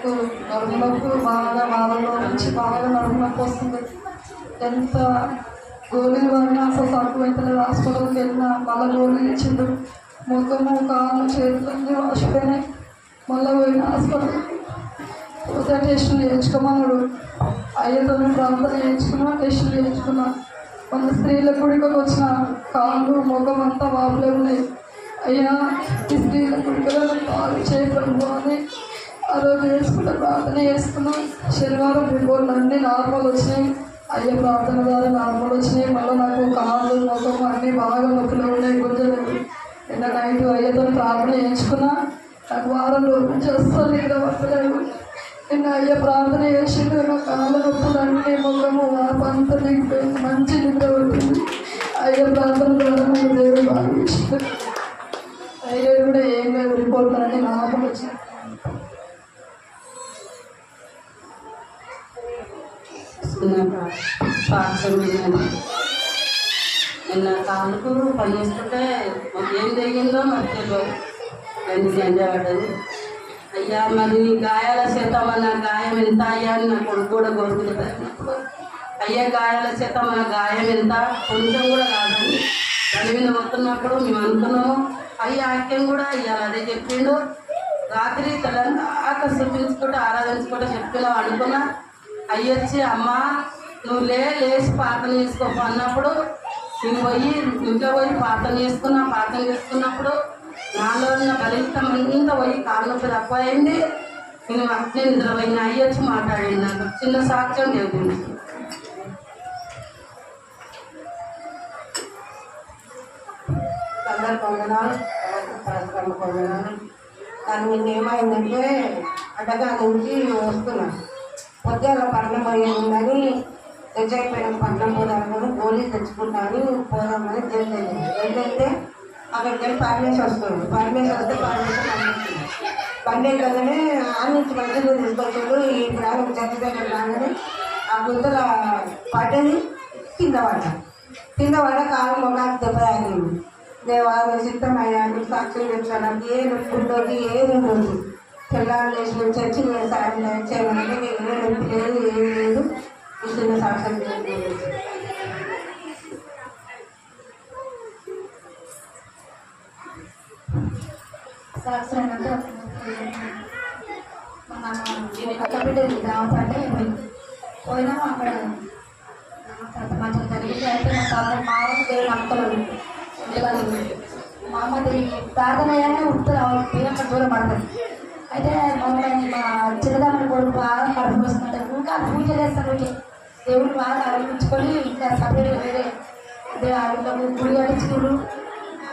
నాకు నడుము నొప్పి బాగా వారంలో నుంచి బాగా నడుము నొప్పి వస్తుంది. ఎంత గోళీలు పడినా అసలు తక్కువైతలేదు. హాస్పిటల్కి వెళ్ళినా మళ్ళీ గోళీలు ఇచ్చిండు. ముఖము కాళ్ళు చేతులన్నీ వాసిపోయినాయి. మళ్ళీ పోయిన హాస్పిటల్ ఉదయం టెస్టులు చేయించుకోమన్నాడు. అయ్యతో ప్రాంతం చేయించుకున్నా, టెస్టులు చేయించుకున్నా. మన స్త్రీల గుడికకు వచ్చిన కాళ్ళు ముఖం అంతా వాపులే ఉన్నాయి. అయ్యా ఈ స్త్రీల గుడికలో కాళ్ళు చేయబడు అని ఆ రోజు వేసుకుంటే ప్రార్థన చేసుకున్నాం. శనివారం రిపోర్ట్లు అన్నీ నార్మల్ వచ్చినాయి. అయ్యే ప్రార్థన ద్వారా నార్మల్ వచ్చినాయి. మళ్ళీ నాకు కాళ్ళు ముఖం అన్నీ బాగా నొప్పులు ఉన్నాయి. గుంజలేదు. నిన్న నైట్ అయ్యతో ప్రార్థన చేయించుకున్నా. నాకు వారంలో నుంచి అస్సలు నిద్ర పట్టలేదు. నిన్న అయ్యే ప్రార్థన చేసిండు. నా కాళ్ళ నొప్పులు అన్నీ ముఖము వాపంతా దిగిపోయింది. మంచి నిద్ర పట్టింది. అయ్యే ప్రార్థన ద్వారా నాకు దేవుడు బాగా చేసిండు. అయ్యే కూడా ఏం లేదు, రిపోర్ట్లు అన్నీ నార్మల్ వచ్చింది. నిన్న కాళ్ళకు పని చేసుకుంటే మాకు ఏం జరిగిందో మాకు తెలియదు. ఎందుకు ఎంజాయ్ పడ్డది. అయ్యా మరి గాయాల చేత మన గాయం ఎంత అయ్యా అని నా కొడుకు కూడా కోరుకుంటారు. అయ్యా గాయాల చేత మన గాయం ఎంత కొంచెం కూడా కాదని దాని మీద వస్తున్నప్పుడు మేము అనుకున్నాము. అయ్యా ఆక్యం కూడా ఇవాళ అదే చెప్పిండు. రాత్రి తెలంగాణ చూపించుకుంటూ ఆరాధించుకుంటూ చెప్పినా అనుకున్నా. అయ్యొచ్చి అమ్మ నువ్వు లేచి ప్రార్థన చేసుకోపో అన్నప్పుడు నేను పోయి ఇంట్లో పోయి ప్రార్థన చేసుకున్నా. ప్రార్థన చేసుకున్నప్పుడు నాలో ఉన్న బలిష్టం అంతా పోయి కాళ్ళ నొప్పి తక్కువ అయింది. నేను అట్నే నిద్రపోయిన. అయ్యొచ్చి మాట్లాడింది. నాకు చిన్న సాక్ష్యం చెబుతుంది. అందరు పొందనాలు, పొందనాలు. కానీ నేను ఏమైందంటే అడ్డగా నుంచి వస్తున్నా. పొద్దున పట్నం పోయిందని తెచ్చైపోయిన పట్నం పోదామని గోళీ తెచ్చుకుంటాను పోదామని తెలియదు. ఏంటంటే అక్కడికి వెళ్ళి పర్మిషన్ వస్తుంది. పర్మిషన్ వస్తే పర్మిషన్ పండేటగానే ఆ నుంచి మంచిగా తీసుకొచ్చాడు. ఈ గ్రామం చెత్త దగ్గర రాగానే ఆ గుంతల పడ్డది. కింద పడ్డ కాలు మొగానికి దెబ్బ తాగింది. దేవా సిద్ధమయ్యాను, సాక్షులు తెచ్చాను. ఏ నొప్పి ఉంటుంది, ఏది ఉంటుంది. తెల్లారు లేచిన చర్చి సాయం చేయమంటే ఏ నొప్పి లేదు, ఏం లేదు. చిన్న సాక్ష్యం సాక్ష్యం అంటే కట్టబిడ్డ గ్రామం అంటే పోయినాము. అక్కడ మంచిగా జరిగింది. అయితే మా అమ్మ దేవుడు నమ్మకలేదు. మా అమ్మది ప్రార్థన అయ్యానే ఉంటుంది. అక్కడ దూరం పడుతుంది. అయితే మమ్మల్ని మా చిన్నదాన్ని కొడుకు బాగా కడుపు వస్తుంటే ఇంకా పూజ చేస్తాను. దేవుడు బాగా ఆలోచించుకొని ఇంకా సపరేట్గా వేరే గుడి కట్టించుకుడు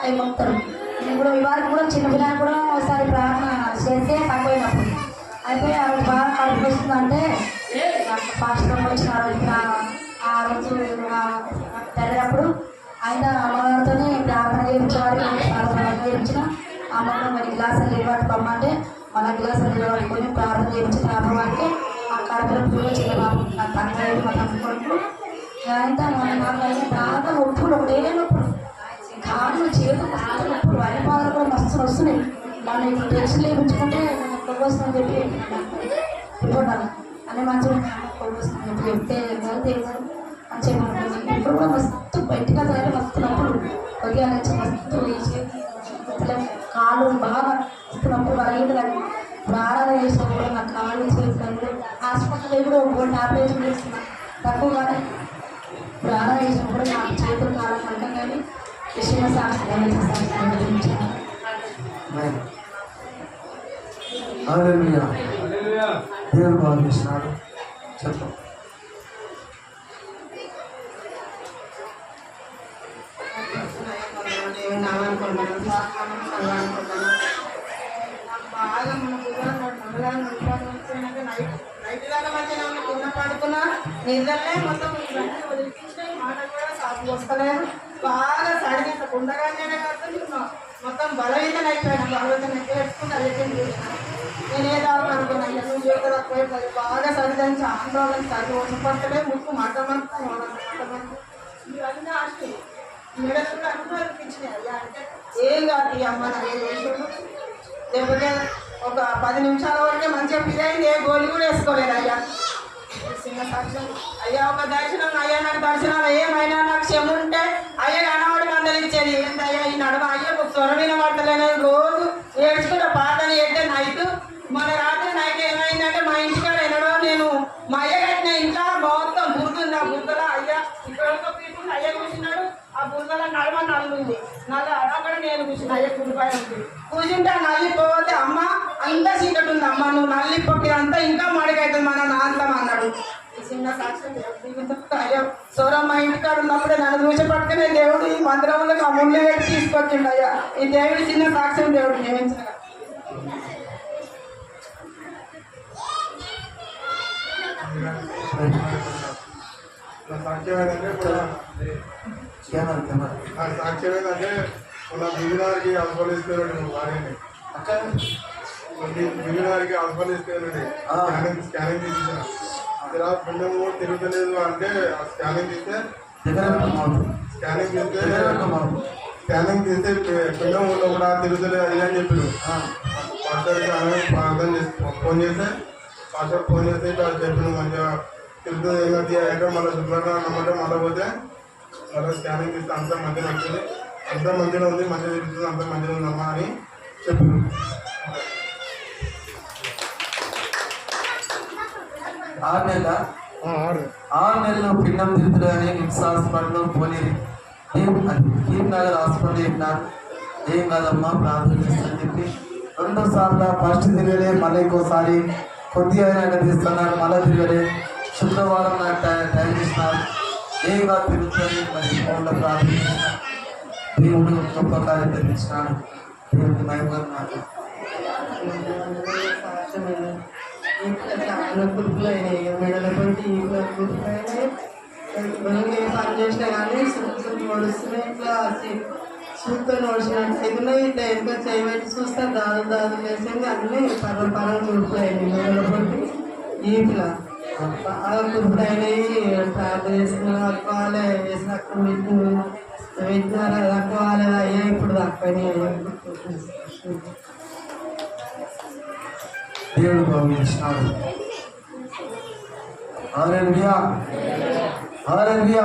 అవి మొత్తారు. నేను కూడా ఇవాళ కూడా చిన్న పిల్లలు కూడా ఒకసారి ప్రార్థన చేస్తే తక్కువైనప్పుడు అయితే ఆవిడ బాగా కడుపు వస్తుందంటే పాస్టర్ వచ్చిన ఆ రోజు జరిగినప్పుడు ఆయన అమ్మగారితో ప్రార్థన చేయించేవారికి ప్రార్థన చేయించిన అమ్మగారు మరి గ్లాసులు నిలబడి పమ్మంటే మన గ్లాసులు నిలబడుకొని ప్రార్థన చేయించిన అమ్మవారికి ఆ కార్యక్రమం పూజ చేయడం నా తండ్రి మా తమ్ముడు అంతా మన నాన్నగారికి బాగా నొప్పులు ఒకటే నొప్పులు కాళ్ళు చేతులు బాగా నొప్పులు వరిపాలు కూడా మస్తు వస్తున్నాయి. మనం ఇప్పుడు టెన్షన్ లేపించుకుంటే కొవ్వు వస్తుందని చెప్పి ఇవ్వడాను అని మంచిగా కొవ్వు వస్తుందని చెప్పి చెప్తే మంచిగా ఉంటుంది. ఇప్పుడు కూడా మస్తు బయటగా తయారు మస్తు నొప్పులు ఉదయం నుంచి మస్తు ఈ చేతులు కాళ్ళు బాగా మస్తు నొప్పులు బలహీనలు. ప్రాణాలు చేసినా కూడా నా కాళ్ళు చేతులు హాస్పిటల్లో కూడా ఒక ఆపరేషన్ చేస్తున్నా తక్కువగానే ప్రాణాలు చేసినా కూడా నా చేతులు కాళ్ళు కనుక కానీ విషయంలో సాక్షి దేవుడు భావిస్తున్నాడు. చెప్పు. బాగా నైట్ దాకా మధ్యలో కింద పడుకున్నా నిద్రలే మొత్తం ఇవన్నీ వదిలిపించినాయి. మాట కూడా సాపు వస్తలేదు. బాగా సడిగిన ఉండగానే కాదు మొత్తం బలహీన అయిపోయాను. బలహీన పెట్టుకుంటే అదే నేనేదో అనుకున్నా. నువ్వు చేత బాగా సరిదని ఆందోళన సరి వసపడతలే ముక్కు మటమంతా ఇవన్నీ ఆశ మెడలు అనుభవించినాయి. అంటే ఏం కాదు ఈ అమ్మ ఏం చేసాడు లేకపోతే ఒక 10 నిమిషాల వరకే మంచిగా ఫీల్ అయింది. ఏ గోళీ కూడా వేసుకోలేదు అయ్యా. చిన్న సాక్ష్యం అయ్యా. ఒక దర్శనం అయ్యా, నాకు దర్శనాలు ఏమైనా నాకు క్షమ ఉంటే అయ్యా కనవాడి మందలు ఇచ్చేది. ఏంటయ్యా ఈ నడవ అయ్యా ఒక స్వరమైన పడతలేని రోజు ఏడ్చుకుంటే పాటని ఏంటే నైట్. మన రాత్రి నైట్ ఏమైందంటే మా ఇంటికాడ ఎన్నడో నేను మా అయ్య కట్టిన ఇంట్లో మొత్తం బుర్దుంది. ఆ బుర్దలో అయ్యా ఇక్కడ పీఠం అయ్య కూర్చున్నాడు. ఆ బుర్దలో నడమ నల్లుంది. నల్ల అక్కడ నేను కూర్చున్నా. అయ్య గుడిపై ఉంటుంది. కూర్చుంటే ఆ నల్లి పోతే అమ్మ అంతా చీకటి ఉంది. అమ్మ నువ్వు నల్లి పొక్కి అంతా ఇంకా మడికైతుంది మన నాన్నమ్మ అన్నాడు. చిన్న సాక్ష్యం అయ్యా. సోరమ్మ ఇంటికాడ ఉన్నప్పుడే నన్ను చూసి పట్టుకునే దేవుడు ఈ మందిరంలో ఆ ముళ్ళు పెట్టి తీసుకొచ్చిండు అయ్యా. ఈ దేవుడు చిన్న సాక్ష్యం దేవుడు నియమించిన. సాక్ష్యం ఏంటంటే ఇప్పుడు సాక్ష్యం ఏంటంటే మన బిగినార్కి ఆస్వాదిస్తున్నాడు భార్యని. బిగినార్కి ఆస్వాదిస్తున్నాడు. స్కానింగ్ తీసిన ఇలా పిండం కూడా తిరుగుతలేదు అంటే ఆ స్కానింగ్ తీస్తే స్కానింగ్ తీస్తే పిండం ఊళ్ళో కూడా తిరుగుతలేదు అది అని చెప్పారు. పాస్టర్కి ఫోన్ చేస్తే పాస్టర్ ఫోన్ చేస్తే ఇట్లా చెప్పిన మంచిగా తిరుగుతుంది ఏమవుతుంది అంటే మళ్ళీ శుభ్రంగా అన్నమాట. మళ్ళీ పోతే మళ్ళీ స్కానింగ్ తీస్తే అంతా మంచిగా వచ్చింది. అంతా మంచిగా ఉంది, మంచిగా తిరుగుతుంది, అంతా మంచిగా ఉందమ్మా అని చెప్పారు. 6 నెలలు పిండం తిరుగుతుంది అని నిమ్స్ హాస్పిటల్లో పోలేదు. నగర్ హాస్పిటల్ చెప్పినారు. ఏం కాదమ్మా ప్రార్థన చేస్తానని చెప్పి 2 సార్లు ఫస్ట్ తిరగలే, మళ్ళీ ఇంకోసారి కొద్దిగా అయినా తీస్తున్నారు, మళ్ళీ తిరగలే. శుక్రవారం నాకు టైం ఇస్తున్నారు. ఏం కాదు తిరుగుతుంది. మరి ఫోన్లో ప్రార్థన దేవుడు గొప్ప కార్యం తెప్పించినాడు. దేవుడికి మహిమన్నాడు. చాలా కురుపులు అయినాయి. మెడల పట్టి ఇంట్లో కురుపులు అయినాయి. మనం ఏ పని చేసినా కానీ సుఖం నడుస్తున్నాయి. ఇట్లా చూస్తూ నడిచినట్టు అయితే ఇట్లా ఎంత చేయబెట్టి చూస్తే దాదు వేసింది. అన్నీ పరం కురుపులు అయినాయి. మెడల పట్టి ఈట్లా బాగా కురుపులు అయినాయి. ప్రార్థన చేసుకున్న తక్కువాలి వేసి తక్కువ విత్తనాలు తక్కువాలి అయ్యా. ఇప్పుడు తక్కువని దేవుడు భావించినాడు. హల్లెలూయా, హల్లెలూయా.